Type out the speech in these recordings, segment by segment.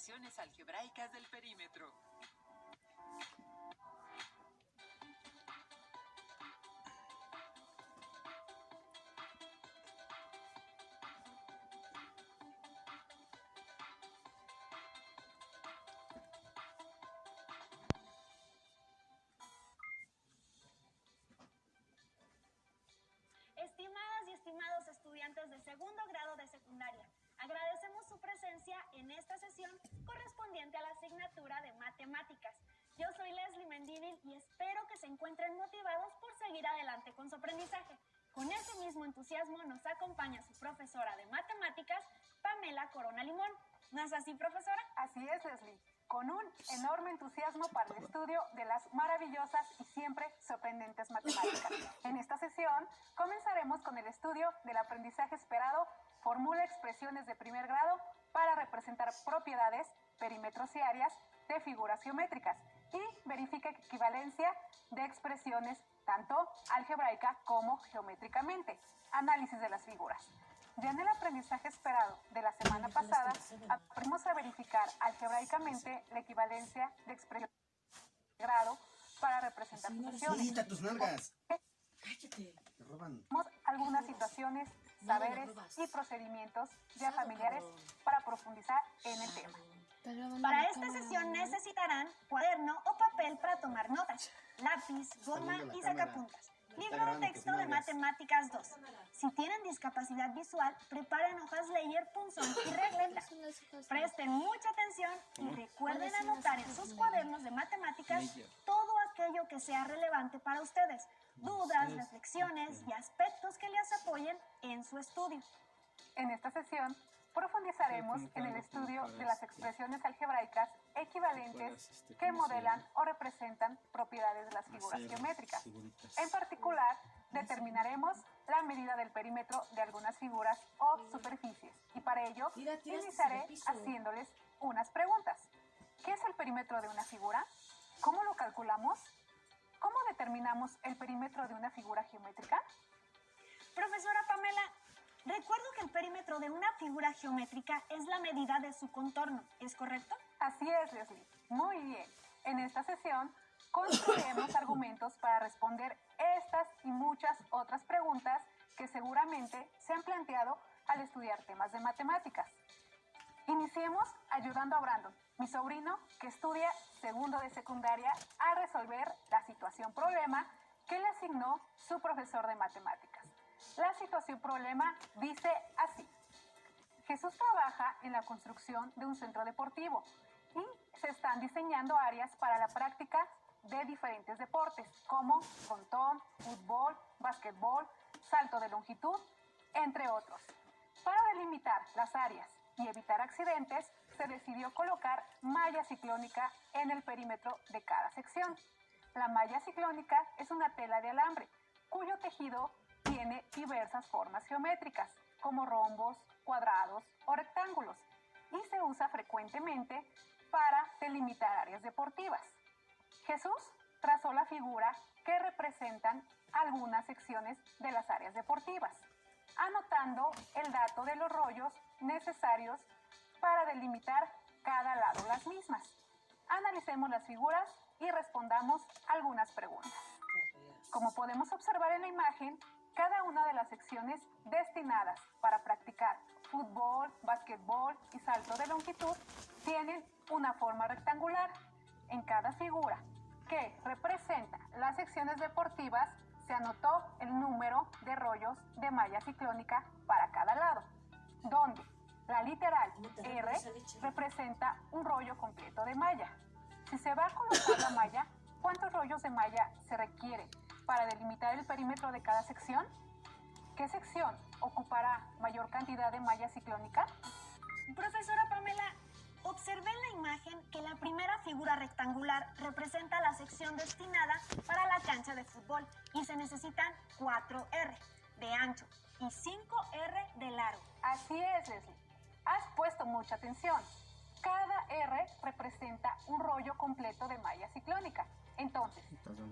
expresiones algebraicas del perímetro. Estimadas y estimados estudiantes de segundo grado de secundaria, agradecemos su presencia en esta sesión correspondiente a la asignatura de matemáticas. Yo soy Leslie Mendívil y espero que se encuentren motivados por seguir adelante con su aprendizaje. Con ese mismo entusiasmo nos acompaña su profesora de matemáticas, Pamela Corona Limón. ¿No es así, profesora? Así es, Leslie. Con un enorme entusiasmo para el estudio de las maravillosas y siempre sorprendentes matemáticas. En esta sesión comenzaremos con el estudio del aprendizaje esperado. Formula expresiones de primer grado para representar propiedades, perímetros y áreas de figuras geométricas y verifique equivalencia de expresiones tanto algebraica como geométricamente. Análisis de las figuras. Ya en el aprendizaje esperado de la semana pasada, aprendimos a verificar algebraicamente la equivalencia de expresión de grado para representar funciones. ¡Quita tus nalgas! ¡Cállate! Te roban. Algunas situaciones, saberes y procedimientos ya familiares para profundizar en el tema. Para esta sesión necesitarán cuaderno o papel para tomar notas, lápiz, goma y sacapuntas. Libro de texto de Matemáticas 2. Si tienen discapacidad visual, preparen hojas Leyer, punzón y regleta. Presten mucha atención y recuerden anotar en sus cuadernos de matemáticas todo aquello que sea relevante para ustedes. Dudas, reflexiones y aspectos que les apoyen en su estudio. En esta sesión profundizaremos en el estudio de las expresiones algebraicas equivalentes que modelan o representan propiedades de las figuras geométricas. En particular, determinaremos la medida del perímetro de algunas figuras o superficies. Y para ello, iniciaré haciéndoles unas preguntas. ¿Qué es el perímetro de una figura? ¿Cómo lo calculamos? ¿Cómo determinamos el perímetro de una figura geométrica? Profesora Pamela, recuerdo que el perímetro de una figura geométrica es la medida de su contorno, ¿es correcto? Así es, Leslie. Muy bien. En esta sesión construiremos argumentos para responder estas y muchas otras preguntas que seguramente se han planteado al estudiar temas de matemáticas. Iniciemos ayudando a Brandon, mi sobrino que estudia segundo de secundaria, a resolver la situación problema que le asignó su profesor de matemáticas. La situación problema dice así. Jesús trabaja en la construcción de un centro deportivo y se están diseñando áreas para la práctica de diferentes deportes como frontón, fútbol, básquetbol, salto de longitud, entre otros. Para delimitar las áreas y evitar accidentes, se decidió colocar malla ciclónica en el perímetro de cada sección. La malla ciclónica es una tela de alambre cuyo tejido tiene diversas formas geométricas, como rombos, cuadrados o rectángulos, y se usa frecuentemente para delimitar áreas deportivas. Jesús trazó la figura que representan algunas secciones de las áreas deportivas, anotando el dato de los rollos necesarios para delimitar cada lado las mismas. Analicemos las figuras y respondamos algunas preguntas. Como podemos observar en la imagen, cada una de las secciones destinadas para practicar fútbol, básquetbol y salto de longitud tienen una forma rectangular. En cada figura que representa las secciones deportivas se anotó el número de rollos de malla ciclónica para cada lado, donde la literal R representa un rollo completo de malla. Si se va a colocar la malla, ¿cuántos rollos de malla se requieren para delimitar el perímetro de cada sección? ¿Qué sección ocupará mayor cantidad de malla ciclónica? Profesora Pamela, observé en la imagen que la primera figura rectangular representa la sección destinada para la cancha de fútbol y se necesitan 4R de ancho y 5R de largo. Así es, Leslie. Has puesto mucha atención. Cada R representa un rollo completo de malla ciclónica. Entonces,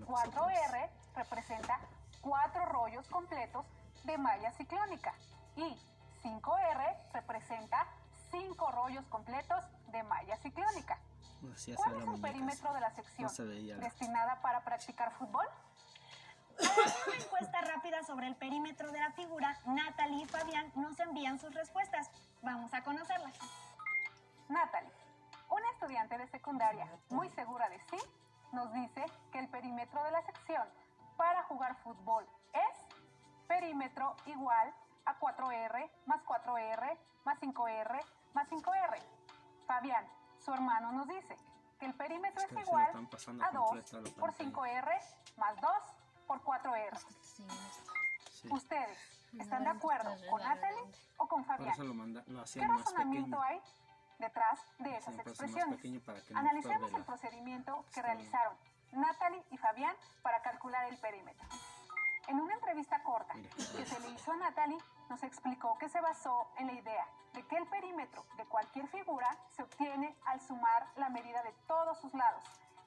4R representa 4 rollos completos de malla ciclónica y 5R representa 5 rollos completos de malla ciclónica. Así hace ¿Cuál la es el muñeca, perímetro de la sección no se veía. destinada para practicar fútbol? Al hacer una encuesta rápida sobre el perímetro de la figura, Natalie y Fabián nos envían sus respuestas. Vamos a conocerlas. Natalie, una estudiante de secundaria muy segura de sí, nos dice que el perímetro de la sección para jugar fútbol es perímetro igual a 4R más 4R más 5R más 5R. Fabián, su hermano, nos dice que el perímetro Es es que se igual lo están pasando a 2 completo a la por pantalla. 5R más 2 por 4R. Sí. ¿Ustedes están de acuerdo con Natalie o con Por Fabián? eso lo ¿Qué hacían más razonamiento pequeño. hay detrás de esas Siempre hace más expresiones? pequeño para que no Analicemos estorbe el la- procedimiento que Está bien. realizaron Natalie y Fabián para calcular el perímetro. En una entrevista corta Mira. que se le hizo a Natalie, nos explicó que se basó en la idea de que el perímetro de cualquier figura se obtiene al sumar la medida de todos sus lados.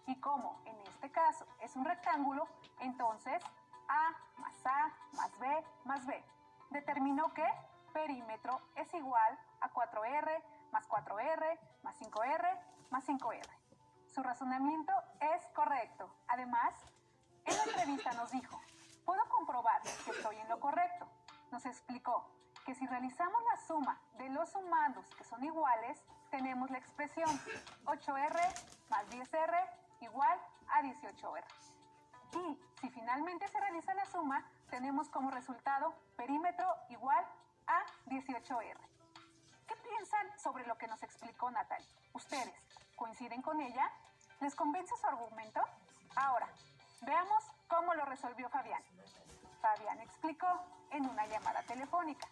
Y como en este caso es un rectángulo, entonces A más B más B. Determinó que perímetro es igual a 4R más 4R más 5R más 5R. Su razonamiento es correcto. Además, en la entrevista nos dijo: puedo comprobar que estoy en lo correcto. Nos explicó que si realizamos la suma de los sumandos que son iguales, tenemos la expresión 8R más 10R igual a 18R. Y si finalmente se realiza la suma, tenemos como resultado perímetro igual a 18R. ¿Qué piensan sobre lo que nos explicó Natalie? ¿Ustedes coinciden con ella? ¿Les convence su argumento? Ahora, veamos cómo lo resolvió Fabián. Fabián explicó en una llamada telefónica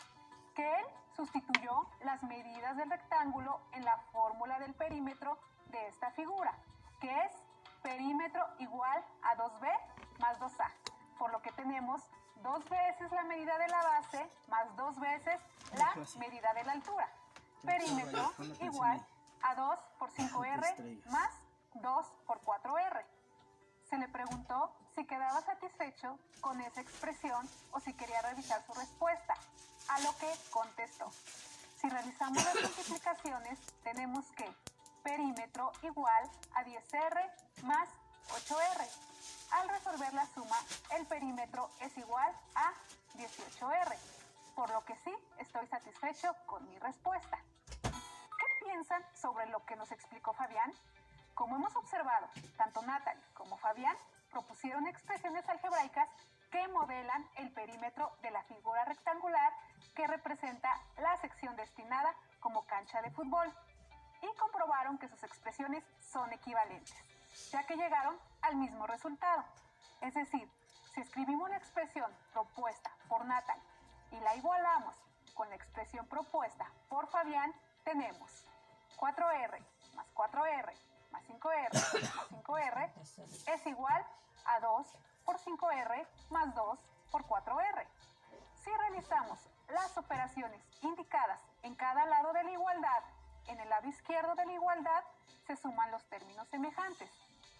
que él sustituyó las medidas del rectángulo en la fórmula del perímetro de esta figura, que es perímetro igual a 2B más 2A, por lo que tenemos 2 veces la medida de la base más 2 veces la medida de la altura. Perímetro igual a 2 por 5R más 2 por 4R. Se le preguntó si quedaba satisfecho con esa expresión o si quería revisar su respuesta, a lo que contestó: si realizamos las multiplicaciones, tenemos que perímetro igual a 10R más 8R. Al resolver la suma, el perímetro es igual a 18R, por lo que sí estoy satisfecho con mi respuesta. ¿Qué piensan sobre lo que nos explicó Fabián? Como hemos observado, tanto Natalie como Fabián propusieron expresiones algebraicas que modelan el perímetro de la figura rectangular que representa la sección destinada como cancha de fútbol, y comprobaron que sus expresiones son equivalentes, ya que llegaron al mismo resultado. Es decir, si escribimos la expresión propuesta por Natalie y la igualamos con la expresión propuesta por Fabián, tenemos 4R más 4R más 5R más 5R es igual a 2 por 5R más 2 por 4R. Si realizamos las operaciones indicadas en cada lado de la igualdad, en el lado izquierdo de la igualdad se suman los términos semejantes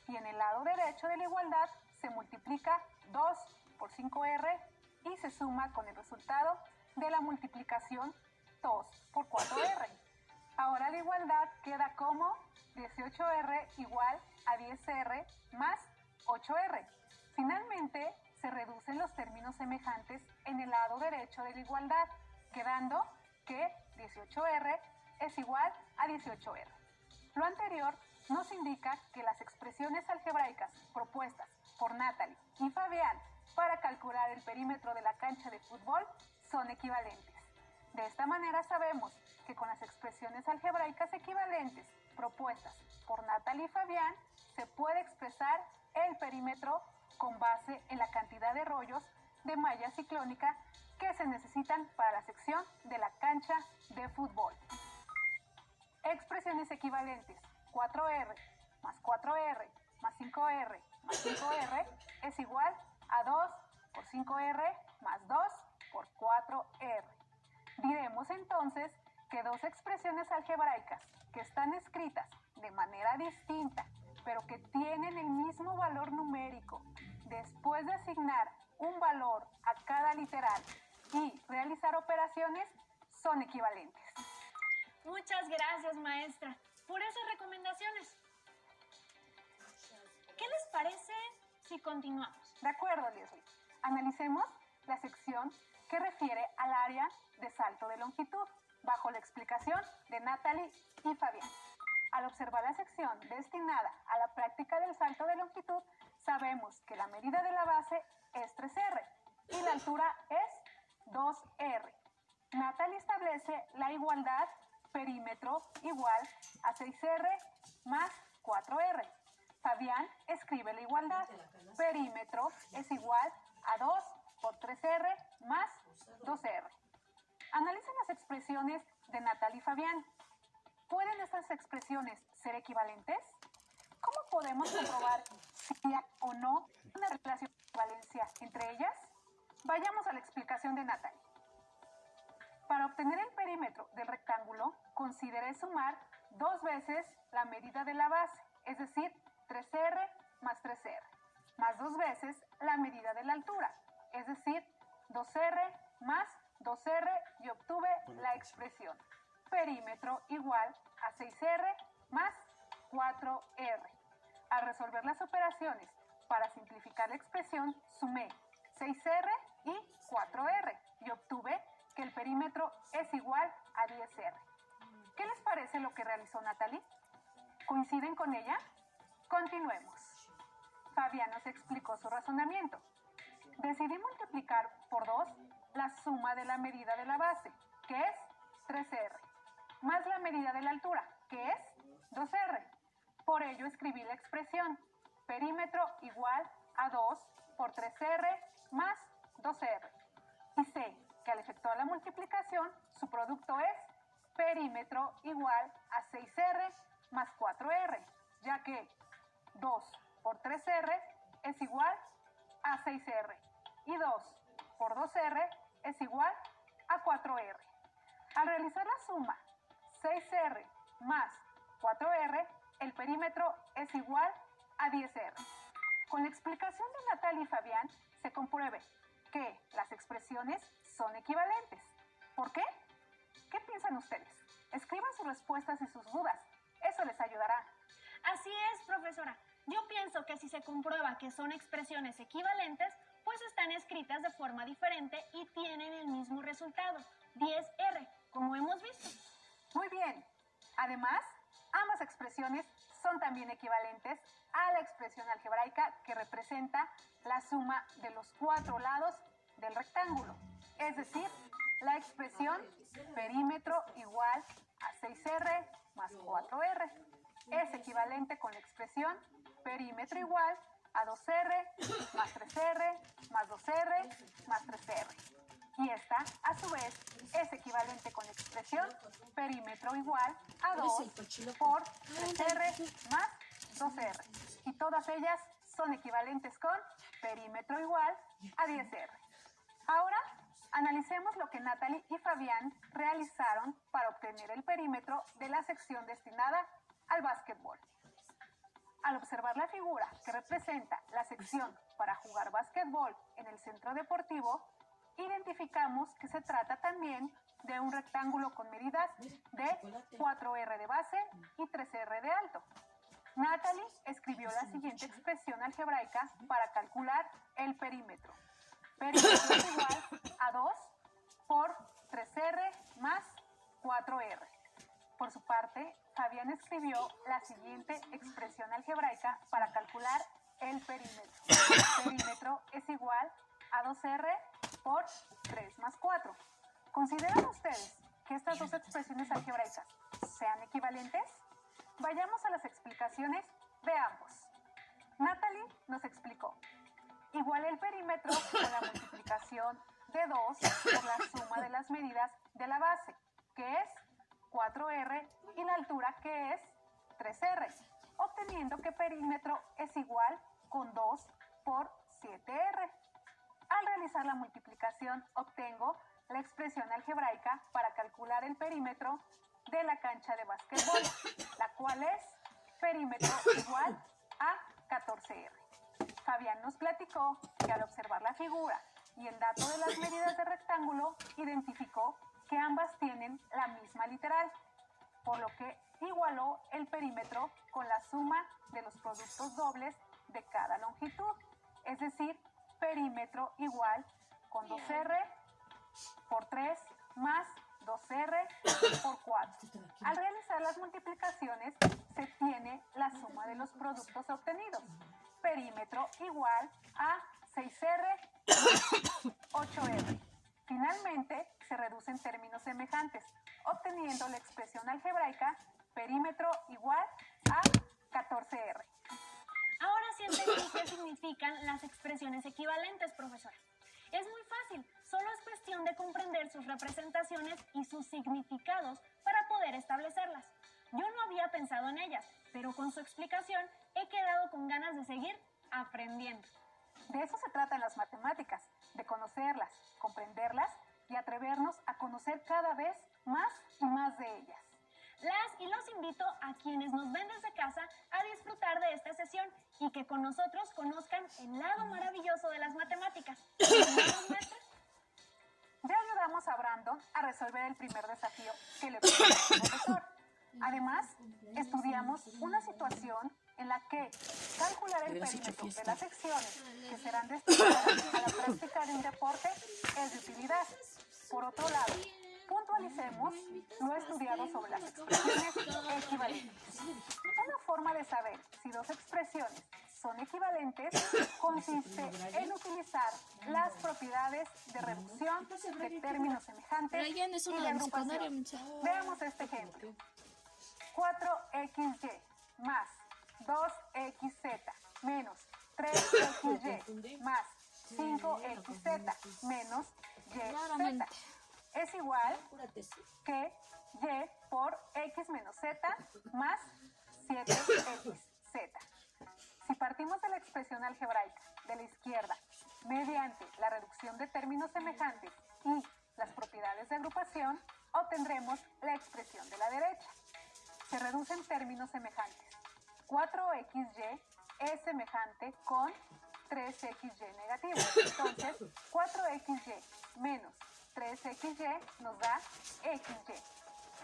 y en el lado derecho de la igualdad se multiplica 2 por 5R y se suma con el resultado de la multiplicación 2 por 4R. Ahora la igualdad queda como 18R igual a 10R más 8R. Finalmente, se reducen los términos semejantes en el lado derecho de la igualdad, quedando que 18R es igual a 18R. Lo anterior nos indica que las expresiones algebraicas propuestas por Natalie y Fabián para calcular el perímetro de la cancha de fútbol son equivalentes. De esta manera sabemos que con las expresiones algebraicas equivalentes propuestas por Natalie y Fabián se puede expresar el perímetro con base en la cantidad de rollos de malla ciclónica que se necesitan para la sección de la cancha de fútbol. Expresiones equivalentes: 4R más 4R más 5R más 5R es igual a 2 por 5R más 2 por 4R. Diremos entonces que dos expresiones algebraicas que están escritas de manera distinta, pero que tienen el mismo valor numérico, después de asignar un valor a cada literal y realizar operaciones, son equivalentes. Muchas gracias, maestra. por esas recomendaciones. ¿Qué les parece si continuamos? De acuerdo, Leslie. Analicemos la sección que refiere al área de salto de longitud, bajo la explicación de Natalie y Fabián. Al observar la sección destinada a la práctica del salto de longitud, sabemos que la medida de la base es 3R y la altura es 2R. Natalie establece la igualdad perímetro igual a 6R más 4R. Fabián escribe la igualdad perímetro es igual a 2 por 3R más 2R. Analicen las expresiones de Natalie y Fabián. ¿Pueden estas expresiones ser equivalentes? ¿Cómo podemos comprobar si hay o no una relación de equivalencia entre ellas? Vayamos a la explicación de Natalie. Para obtener el perímetro del rectángulo, consideré sumar 2 veces la medida de la base, es decir, 3R más 3R, más 2 veces la medida de la altura, es decir, 2R más 2R, y obtuve la expresión perímetro igual a 6R más 4R. Al resolver las operaciones para simplificar la expresión, sumé 6R y 4R y obtuve que el perímetro es igual a 10R. ¿Qué les parece lo que realizó Natalie? ¿Coinciden con ella? Continuemos. Fabián nos explicó su razonamiento. Decidí multiplicar por 2 la suma de la medida de la base, que es 3R, más la medida de la altura, que es 2R. Por ello escribí la expresión perímetro igual a 2 por 3R más 2R. Y sé que al efectuar la multiplicación, su producto es perímetro igual a 6R más 4R, ya que 2 por 3R es igual a 6R y 2 por 2R es igual a 4R. Al realizar la suma 6R más 4R, el perímetro es igual a 10R. Con la explicación de Natalie y Fabián, se compruebe que las expresiones son equivalentes. ¿Por qué? ¿Qué piensan ustedes? Escriban sus respuestas y sus dudas. Eso les ayudará. Así es, profesora. Yo pienso que si se comprueba que son expresiones equivalentes, pues están escritas de forma diferente y tienen el mismo resultado, 10R, como hemos visto. Muy bien. Además, ambas expresiones son también equivalentes a la expresión algebraica que representa la suma de los 4 lados del rectángulo. Es decir, la expresión perímetro igual a 6R más 4R. Es equivalente con la expresión perímetro igual a 2R más 3R más 2R más 3R. Y esta, a su vez, es equivalente con la expresión perímetro igual a 2 por 3R más 2R. Y todas ellas son equivalentes con perímetro igual a 10R. Ahora, analicemos lo que Natalie y Fabián realizaron para obtener el perímetro de la sección destinada al básquetbol. Al observar la figura que representa la sección para jugar básquetbol en el centro deportivo, identificamos que se trata también de un rectángulo con medidas de 4R de base y 3R de alto. Natalie escribió la siguiente expresión algebraica para calcular el perímetro. Perímetro es igual a 2 por 3R más 4R. Por su parte, Fabián escribió la siguiente expresión algebraica para calcular el perímetro. Perímetro es igual a 2R por 3 más 4. ¿Consideran ustedes que estas dos expresiones algebraicas sean equivalentes? Vayamos a las explicaciones de ambos. Natalie nos explicó. Igualé el perímetro con la multiplicación de 2 por la suma de las medidas de la base, que es 4R, y la altura, que es 3R, obteniendo que perímetro es igual con 2 por 7R. Al realizar la multiplicación, obtengo la expresión algebraica para calcular el perímetro de la cancha de básquetbol, la cual es perímetro igual a 14R. Fabián nos platicó que al observar la figura y el dato de las medidas de rectángulo, identificó que ambas tienen la misma literal, por lo que igualó el perímetro con la suma de los productos dobles de cada longitud, es decir, perímetro igual con 2R por 3 más 2R por 4. Al realizar las multiplicaciones se tiene la suma de los productos obtenidos. Perímetro igual a 6R más 8R. Finalmente se reducen términos semejantes, obteniendo la expresión algebraica perímetro igual a 14R. Ahora sí entendí qué significan las expresiones equivalentes, profesora. Es muy fácil, solo es cuestión de comprender sus representaciones y sus significados para poder establecerlas. Yo no había pensado en ellas, pero con su explicación he quedado con ganas de seguir aprendiendo. De eso se trata en las matemáticas, de conocerlas, comprenderlas y atrevernos a conocer cada vez más y más de ellas. Las y los invito a quienes nos ven desde casa a disfrutar de esta sesión y que con nosotros conozcan el lado maravilloso de las matemáticas. ¿Nos muestran? Ya ayudamos a Brandon a resolver el primer desafío que le puso el profesor. Además, estudiamos una situación en la que calcular el perímetro de las secciones que serán destinadas a la práctica de un deporte es de utilidad. Por otro lado, puntualicemos lo estudiado sobre las expresiones equivalentes. Una forma de saber si dos expresiones son equivalentes consiste en utilizar las propiedades de reducción de términos semejantes Brian es y una de de mi secundaria, agrupación. Veamos este ejemplo. 4xy más 2xz menos 3xy más 5xz menos Claramente. yz es igual que y por x menos z más 7xz. Si partimos de la expresión algebraica de la izquierda mediante la reducción de términos semejantes y las propiedades de agrupación, obtendremos la expresión de la derecha. Se reducen términos semejantes. 4xy es semejante con 3xy negativo. Entonces, 4xy menos 3xy nos da xy.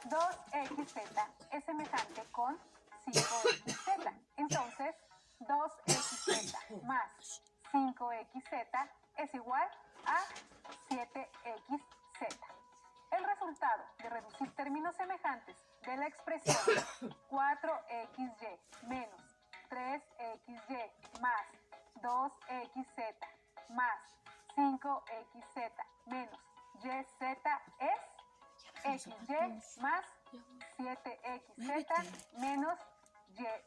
2xz es semejante con 5xz. Entonces, 2xz más 5xz es igual a 7xz. El resultado de reducir términos semejantes de la expresión 4xy menos 3xy más 2xz más 5xz menos yz es xy más 7xz menos yz.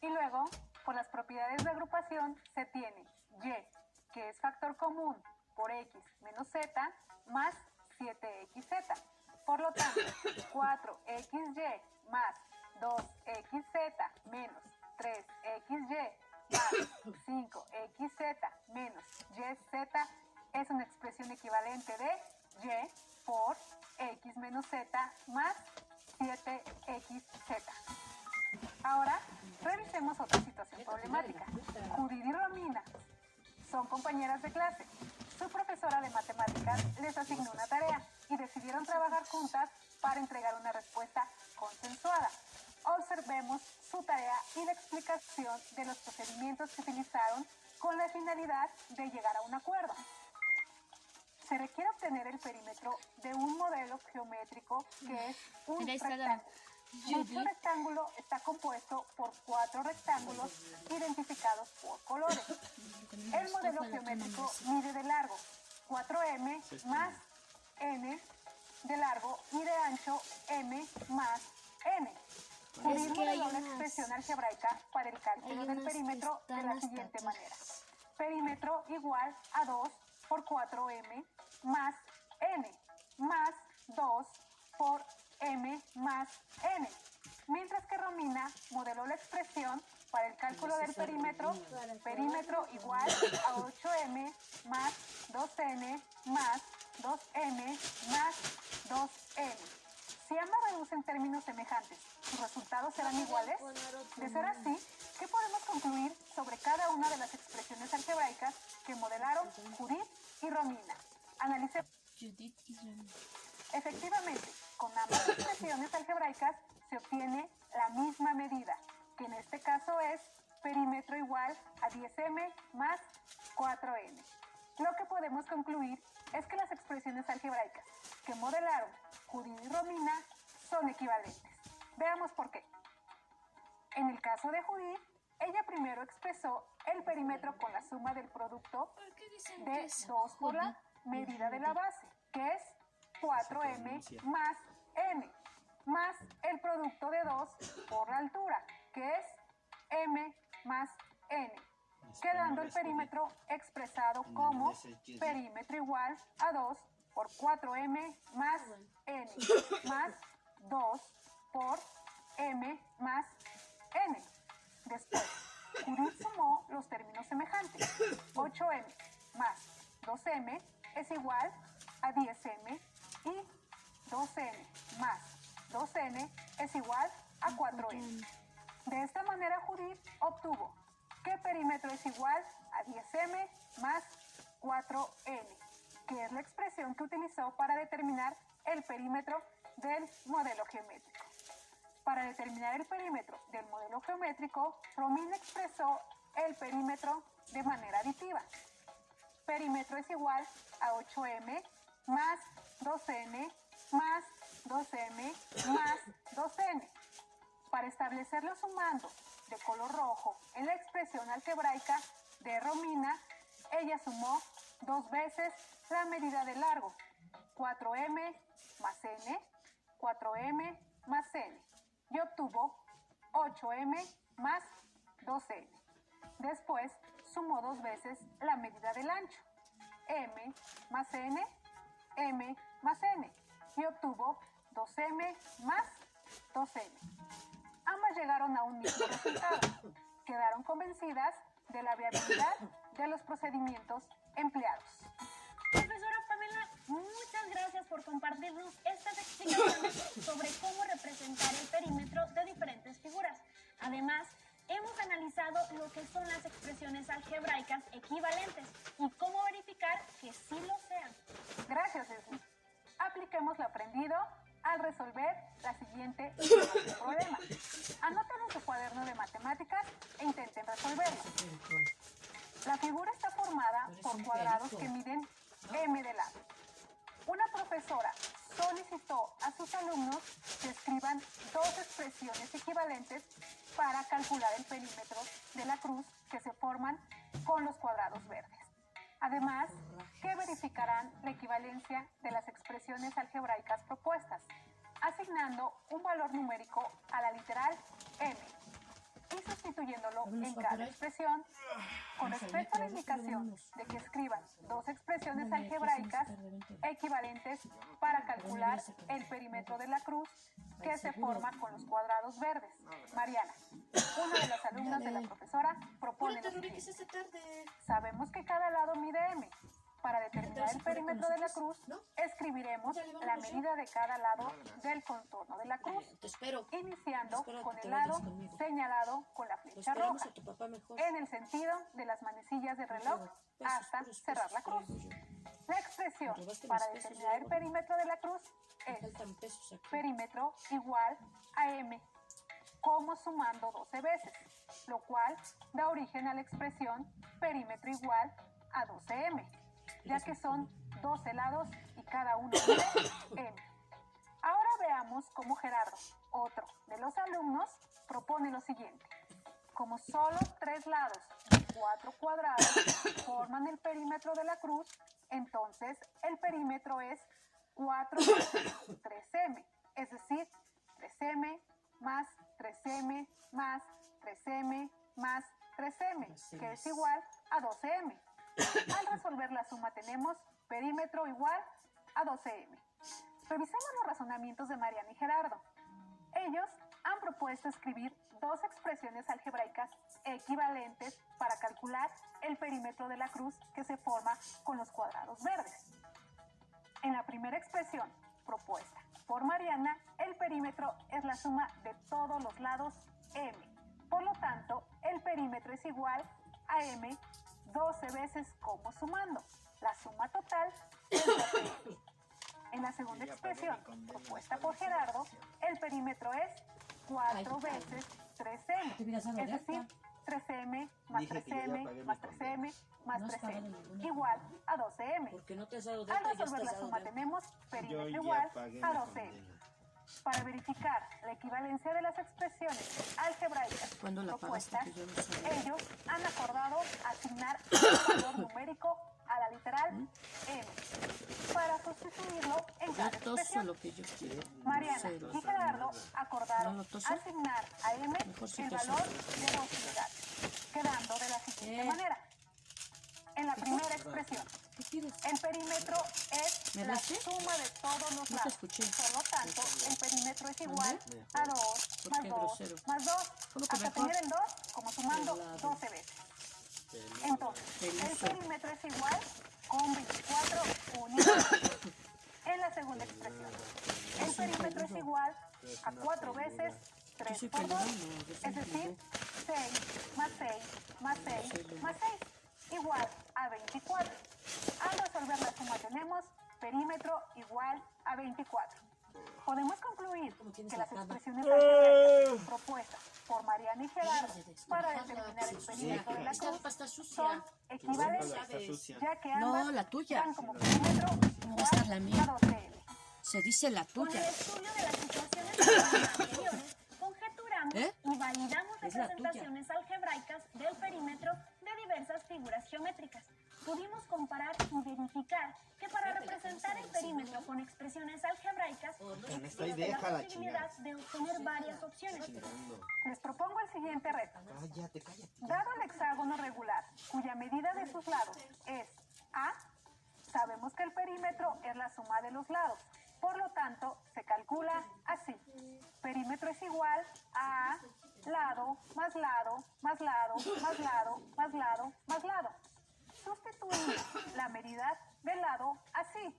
Y luego, por las propiedades de agrupación, se tiene y, que es factor común por x menos z, más 7xz. Por lo tanto, 4xy más 2xz menos 3xy más 5xz menos yz es una expresión equivalente de y por x menos z más 7xz. Ahora, revisemos otra situación problemática. Judith y Romina son compañeras de clase. Su profesora de matemáticas les asignó una tarea y decidieron trabajar juntas para entregar una respuesta consensuada. Observemos su tarea y la explicación de los procedimientos que utilizaron con la finalidad de llegar a un acuerdo. Se requiere obtener el perímetro de un modelo geométrico que es un rectángulo. Dicho rectángulo está compuesto por 4 rectángulos identificados por colores. El modelo geométrico mide de largo 4m más n de largo y de ancho m más n. Judith modeló la expresión algebraica para el cálculo del perímetro de la siguiente manera. Perímetro igual a 2 por 4m más n más 2 por m más n. Mientras que Romina modeló la expresión para el cálculo del perímetro igual a 8m más 2n más 2m más 2n. Si ambas reducen términos semejantes, ¿sus resultados serán iguales? De ser así, ¿qué podemos concluir sobre cada una de las expresiones algebraicas que modelaron Judith y Romina? Analicemos. Judith y Romina. Efectivamente, con ambas expresiones algebraicas algebraicas se obtiene la misma medida, que en este caso es perímetro igual a 10m más 4n. Lo que podemos concluir es que las expresiones algebraicas que modelaron Judith y Romina son equivalentes. Veamos por qué. En el caso de Judith, ella primero expresó el perímetro con la suma del producto de 2 por la medida de la base, que es 4m más n, más el producto de 2 por la altura, que es m más n, quedando el perímetro expresado como perímetro igual a 2 por 4m más n, más 2 por m más n. Después, Judith sumó los términos semejantes. 8m más 2m es igual a 10m y 2n más 2n es igual a 4n. De esta manera, Judith obtuvo que perímetro es igual a 10m más 4n, que es la expresión que utilizó para determinar el perímetro del modelo geométrico. Para determinar el perímetro del modelo geométrico, Romina expresó el perímetro de manera aditiva. Perímetro es igual a 8m más 2n más 2m más 2n. Para establecerlo sumando de color rojo en la expresión algebraica de Romina, ella sumó 2 veces la medida de largo, 4m más n, 4m más n, y obtuvo 8m más 2n. Después sumó 2 veces la medida del ancho, m más n, m más n, y obtuvo 2m más 2n. Ambas llegaron a un mismo resultado. Quedaron convencidas de la viabilidad de los procedimientos empleados. Profesora Pamela, muchas gracias por compartirnos estas explicaciones sobre cómo representar el perímetro de diferentes figuras. Además, hemos analizado lo que son las expresiones algebraicas equivalentes y cómo verificar que sí lo sean. Gracias, Leslie. Apliquemos lo aprendido al resolver la siguiente problema. Anoten en su cuaderno de matemáticas e intenten resolverlo. La figura está formada por cuadrados que miden m de lado. Una profesora solicitó a sus alumnos que escriban 2 expresiones equivalentes para calcular el perímetro de la cruz que se forman con los cuadrados verdes. Además, que verificarán la equivalencia de las expresiones algebraicas propuestas, asignando un valor numérico a la literal m y sustituyéndolo en cada expresión. Con respecto a la indicación de que escriban 2 expresiones algebraicas equivalentes para calcular el perímetro de la cruz que se forma con los cuadrados verdes, Mariana, una de las alumnas de la profesora, propone lo siguiente. Sabemos que cada lado mide m. Para determinar el perímetro de la cruz, escribiremos la medida de cada lado del contorno de la cruz, iniciando con el lado señalado con la flecha roja, en el sentido de las manecillas del reloj hasta cerrar la cruz. La expresión para determinar el perímetro de la cruz es perímetro igual a m, como sumando 12 veces, lo cual da origen a la expresión perímetro igual a 12m. Ya que son 12 lados y cada uno mide m. Ahora veamos cómo Gerardo, otro de los alumnos, propone lo siguiente. Como solo 3 lados de 4 cuadrados forman el perímetro de la cruz, entonces el perímetro es 4 más 3m, es decir, 3m más 3m más 3m más 3m, que es igual a 12m. Al resolver la suma tenemos perímetro igual a 12m. Revisemos los razonamientos de Mariana y Gerardo. Ellos han propuesto escribir 2 expresiones algebraicas equivalentes para calcular el perímetro de la cruz que se forma con los cuadrados verdes. En la primera expresión propuesta por Mariana, el perímetro es la suma de todos los lados m. Por lo tanto, el perímetro es igual a m 12 veces como sumando. La suma total es 12m. En la segunda expresión propuesta por Gerardo, el el perímetro es 4 veces 3m, Te hubieras dado es de decir, alta. 3m más Dije que yo ya 3m pagué más mi 3m más No has pagado 3m ninguna. igual a 12m. Porque no te has dado de Al alta y ya resolver estás la dado suma de alta. tenemos Yo perímetro ya igual pagué a mi 12m. condena. Para verificar la equivalencia de las expresiones algebraicas ¿Cuándo la pagaste? propuestas, Que yo no sabía. ellos han acordado asignar un valor numérico a la literal m para sustituirlo en Yo cada toso expresión. lo que yo quiero. Mariana Cero. y Gerardo acordaron ¿No lo toso? asignar a m Mejor sí el toso. valor de 2 unidades, quedando de la siguiente ¿Qué? manera. En la primera expresión, ¿Qué quieres? el perímetro es ¿Me la hablaste? suma de todos los No te lados. escuché. Por lo tanto, el perímetro es igual a 2 ¿Por más qué 2 grosero? más 2 ¿Cómo que hasta mejor? tener el 2 como sumando Pelado. 12 veces. Entonces, el Peluso. perímetro es igual con 24 unidades. En la segunda expresión, el perímetro es igual a 4 veces 3 soy por 2, peludo, no, yo soy es decir, peludo. 6 más 6 más 6 peludo. más 6 igual a 24. Al resolver la suma tenemos perímetro igual a 24. Podemos concluir ¿Cómo tienes que la las cama? expresiones algebraicas propuestas por Mariana y Gerardo para determinar el perímetro de la Esta cruz ropa está sucia. son equivalentes, Está sucia. ya que No, ambas la tuya. dan como perímetro igual Esta es la mía. a 12m. Se dice la Con el tuya. estudio de las situaciones anteriores, conjeturamos ¿Eh? y validamos Es la tuya. representaciones algebraicas del perímetro de diversas figuras geométricas. Pudimos comparar y verificar que para representar el perímetro con expresiones algebraicas Con esta existe idea, la jala posibilidad de obtener varias opciones. Les propongo el siguiente reto. Cállate, cállate. Dado el hexágono regular, cuya medida de sus lados es A, sabemos que el perímetro es la suma de los lados. Por lo tanto, se calcula así. Perímetro es igual a lado más lado más lado más lado más lado más lado. Sustituimos la medida del lado así.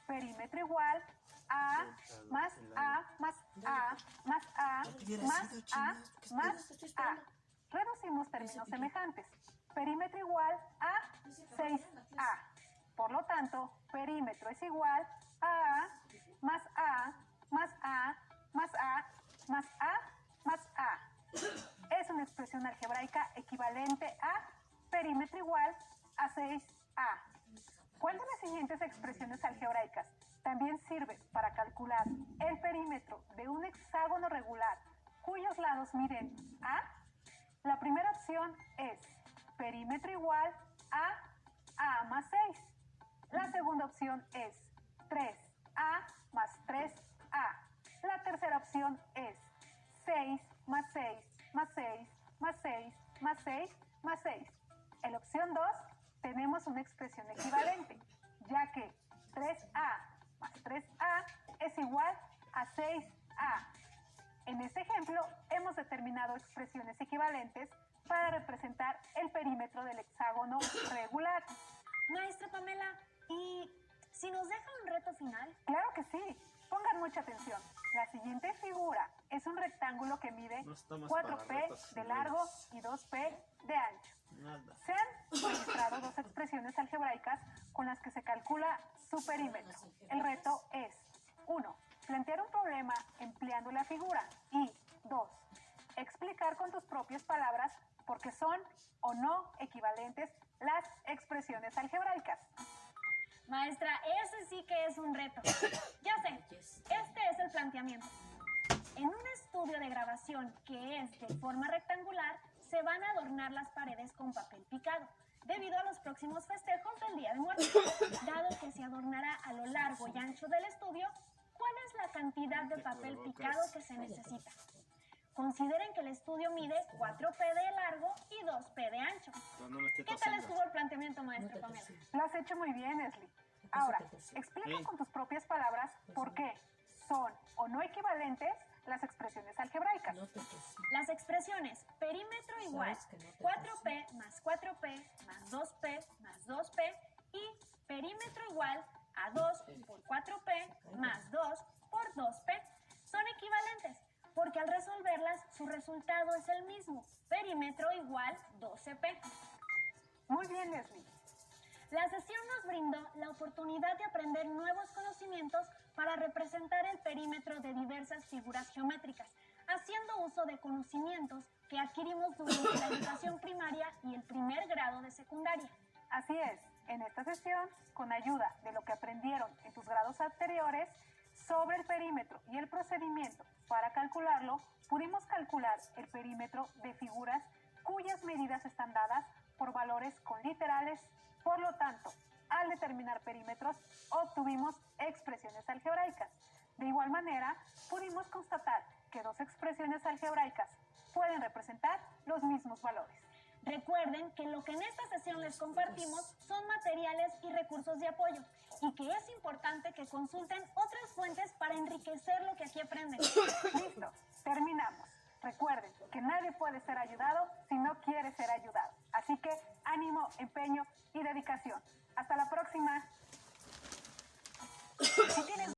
Perímetro igual a más A más A más A más A más A. Reducimos términos semejantes. Perímetro igual a 6A. Por lo tanto, perímetro es igual a más A más A más A más A más A. Es una expresión algebraica equivalente a perímetro igual a 6A. ¿Cuál de las siguientes expresiones algebraicas también sirve para calcular el perímetro de un hexágono regular cuyos lados miden A? La primera opción es perímetro igual a A más 6. La segunda opción es 3A más 3A. La tercera opción es 6 más 6 más 6 más 6 más 6 más 6. En la opción 2 tenemos una expresión equivalente, ya que 3A más 3A es igual a 6A. En este ejemplo hemos determinado expresiones equivalentes para representar el perímetro del hexágono regular. Maestra Pamela, ¿y si nos deja un reto final? Claro que sí. Pongan mucha atención. La siguiente figura es un rectángulo que mide No estamos para 4p retos de finales. largo y 2p de ancho. Nada. Se han registrado dos expresiones algebraicas con las que se calcula su perímetro. El reto es 1. Plantear un problema empleando la figura y 2. Explicar con tus propias palabras por qué son o no equivalentes las expresiones algebraicas. Maestra, ese sí que es un reto. Ya sé, este es el planteamiento. En un estudio de grabación que es de forma rectangular, se van a adornar las paredes con papel picado, debido a los próximos festejos del Día de Muertos. Dado que se adornará a lo largo y ancho del estudio, ¿cuál es la cantidad de papel picado que se necesita? Consideren que el estudio mide 4p de largo y 2p de ancho. Pero no me esté ¿Qué tal tosiendo. estuvo el planteamiento, maestra Pamela? Lo has hecho muy bien, Esli. Ahora, explica Sí. con tus propias palabras por qué son o no equivalentes las expresiones algebraicas. No te tosí. Las expresiones perímetro igual Sabes que no te 4p más 4p más 2p más 2p y perímetro igual a 2 por 4p más 2 por 2p son equivalentes porque al resolverlas su resultado es el mismo, perímetro igual 12p. Muy bien, Leslie. La sesión nos brindó la oportunidad de aprender nuevos conocimientos para representar el perímetro de diversas figuras geométricas, haciendo uso de conocimientos que adquirimos durante la educación primaria y el primer grado de secundaria. Así es, en esta sesión, con ayuda de lo que aprendieron en tus grados anteriores sobre el perímetro y el procedimiento para calcularlo, pudimos calcular el perímetro de figuras cuyas medidas están dadas por valores coliterales. Por lo tanto, al determinar perímetros, obtuvimos expresiones algebraicas. De igual manera, pudimos constatar que dos expresiones algebraicas pueden representar los mismos valores. Recuerden que lo que en esta sesión les compartimos son materiales y recursos de apoyo y que es importante que consulten otras fuentes para enriquecer lo que aquí aprenden. Listo, terminamos. Recuerden que nadie puede ser ayudado si no quiere ser ayudado. Así que ánimo, empeño y dedicación. Hasta la próxima. Si tienes